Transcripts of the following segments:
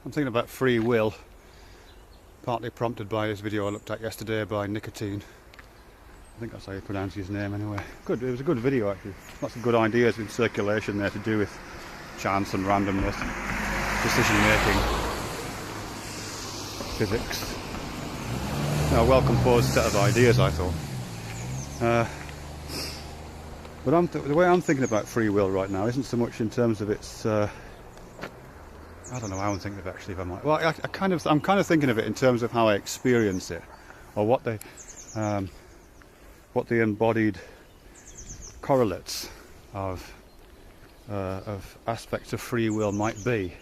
I'm thinking about free will, partly prompted by this video I looked at yesterday by Nicotine. I think that's how you pronounce his name anyway. Good, it was a good video actually. Lots of good ideas in circulation there to do with chance and randomness, decision making, physics. A well composed set of ideas, I thought. But the way I'm thinking about free will right now isn't so much in terms of its I don't know how I'm thinking of it actually, if I might. Well, I'm kind of thinking of it in terms of how I experience it, or what the embodied correlates of aspects of free will might be.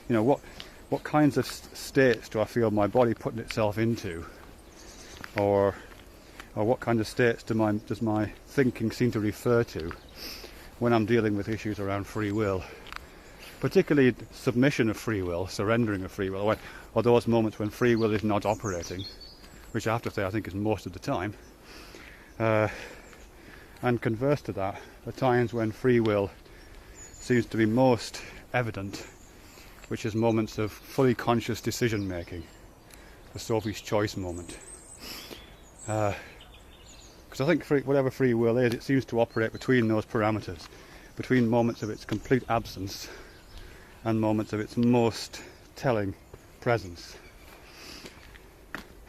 You know, what kinds of states do I feel my body putting itself into, or what kind of states does my thinking seem to refer to when I'm dealing with issues around free will? Particularly submission of free will, surrendering of free will, or those moments when free will is not operating, which I have to say I think is most of the time. And converse to that, the times when free will seems to be most evident, which is moments of fully conscious decision making, the Sophie's choice moment. Because I think whatever free will is, it seems to operate between those parameters, between moments of its complete absence and moments of its most telling presence.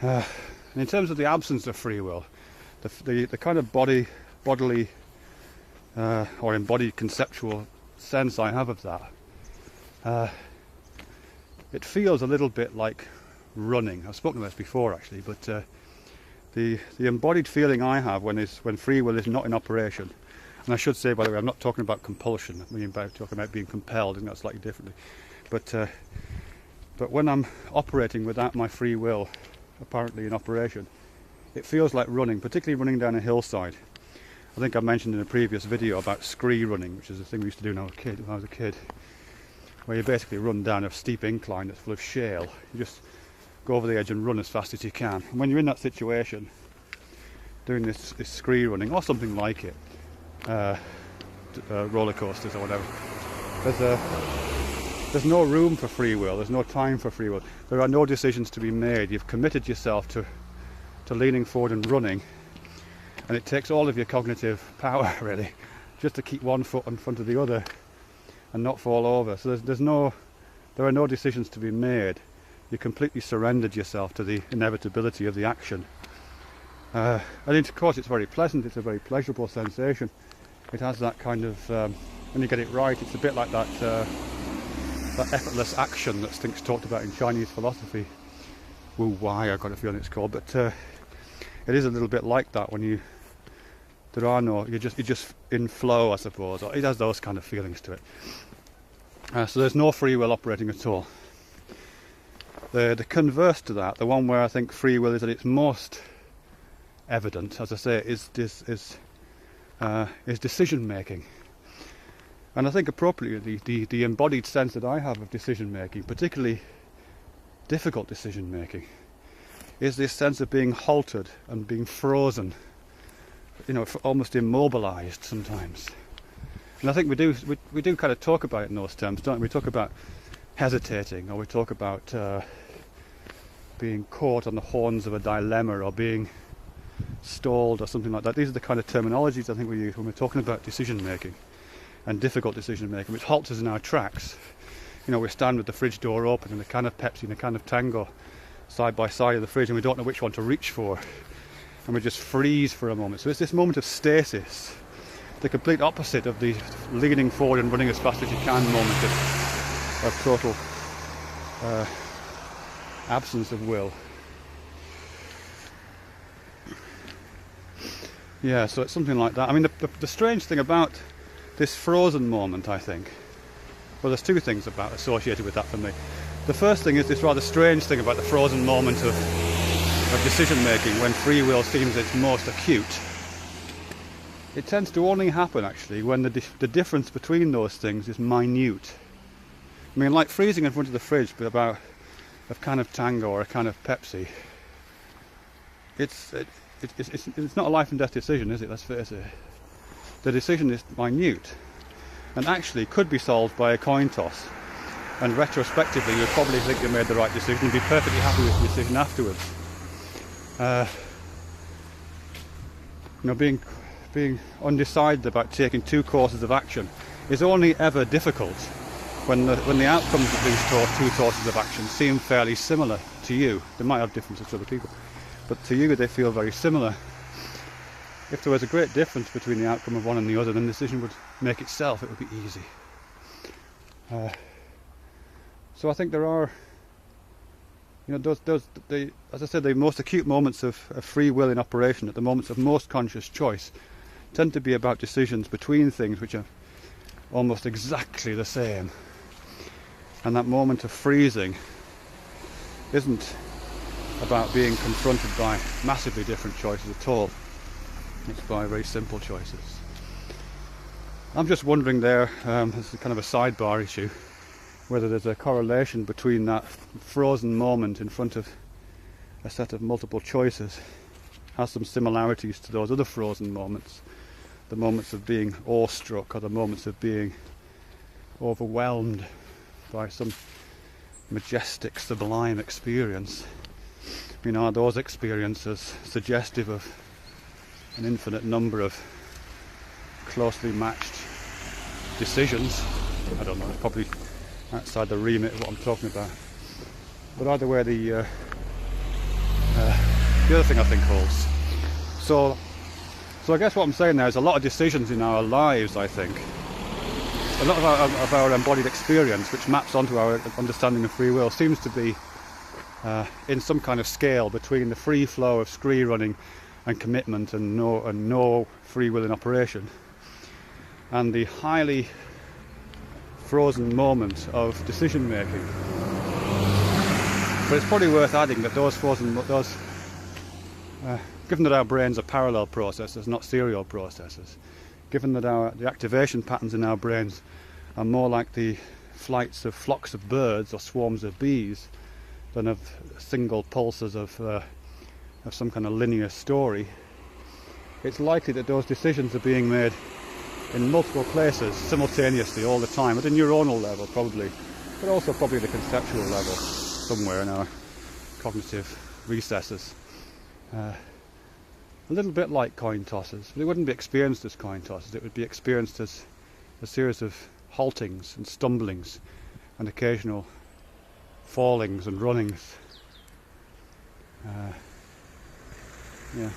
And in terms of the absence of free will, the kind of bodily or embodied conceptual sense I have of that, it feels a little bit like running. I've spoken about this before actually, but the embodied feeling I have when free will is not in operation. And I should say, by the way, I'm not talking about compulsion. I'm talking about being compelled, and that's slightly differently. But when I'm operating without my free will apparently in operation, it feels like running, particularly running down a hillside. I think I mentioned in a previous video about scree running, which is a thing we used to do when I was a kid, where you basically run down a steep incline that's full of shale. You just go over the edge and run as fast as you can. And when you're in that situation, doing this scree running or something like it, roller coasters or whatever, there's no room for free will, there's no time for free will, there are no decisions to be made. You've committed yourself to leaning forward and running, and it takes all of your cognitive power really just to keep one foot in front of the other and not fall over. So there are no decisions to be made. You completely surrendered yourself to the inevitability of the action. And of course it's very pleasant, it's a very pleasurable sensation. It has that kind of, when you get it right, it's a bit like that effortless action that Stink's talked about in Chinese philosophy. Wu Wai, I've got a feeling it's called, but it is a little bit like that when you're just in flow, I suppose, or it has those kind of feelings to it. So there's no free will operating at all. The converse to that, the one where I think free will is at its most evident, as I say, is decision making. And I think appropriately the embodied sense that I have of decision making, particularly difficult decision making, is this sense of being halted and being frozen, you know, almost immobilised sometimes. And I think we do kind of talk about it in those terms, don't we? We talk about hesitating, or we talk about being caught on the horns of a dilemma, or being stalled, or something like that. These are the kind of terminologies I think we use when we're talking about decision making and difficult decision making, which halts us in our tracks. You know, we stand with the fridge door open and a can of Pepsi and a can of Tango side by side of the fridge, and we don't know which one to reach for, and we just freeze for a moment. So it's this moment of stasis, the complete opposite of the leaning forward and running as fast as you can moment of total absence of will. Yeah, so it's something like that. I mean, the strange thing about this frozen moment, I think, well, there's two things associated with that for me. The first thing is this rather strange thing about the frozen moment of decision making when free will seems its most acute. It tends to only happen actually when the difference between those things is minute. I mean, like freezing in front of the fridge but about a can of Tango or a can of Pepsi, it's not a life and death decision, is it? Let's face it. The decision is minute and actually could be solved by a coin toss. and retrospectively you'd probably think you made the right decision and be perfectly happy with the decision afterwards. Being undecided about taking two courses of action is only ever difficult when the outcomes of these two courses of action seem fairly similar to you. They might have differences to other people, but to you they feel very similar. If there was a great difference between the outcome of one and the other, then the decision would make itself, it would be easy. So I think there are, as I said, the most acute moments of free will in operation, at the moments of most conscious choice, tend to be about decisions between things which are almost exactly the same. And that moment of freezing isn't about being confronted by massively different choices at all. It's by very simple choices. I'm just wondering there, this is kind of a sidebar issue, whether there's a correlation between that frozen moment in front of a set of multiple choices, has some similarities to those other frozen moments, the moments of being awestruck or the moments of being overwhelmed by some majestic, sublime experience. Are those experiences suggestive of an infinite number of closely matched decisions? I don't know, it's probably outside the remit of what I'm talking about. But either way, the other thing I think holds. So I guess what I'm saying there is a lot of decisions in our lives, I think, a lot of our embodied experience, which maps onto our understanding of free will, seems to be in some kind of scale between the free flow of scree running and commitment and no free will in operation, and the highly frozen moment of decision making. But it's probably worth adding that given that our brains are parallel processes, not serial processes, given that the activation patterns in our brains are more like the flights of flocks of birds or swarms of bees than of single pulses of some kind of linear story, it's likely that those decisions are being made in multiple places simultaneously all the time, at a neuronal level probably, but also probably at a conceptual level somewhere in our cognitive recesses. A little bit like coin tosses, but it wouldn't be experienced as coin tosses, it would be experienced as a series of haltings and stumblings and occasional fallings and runnings. Yeah.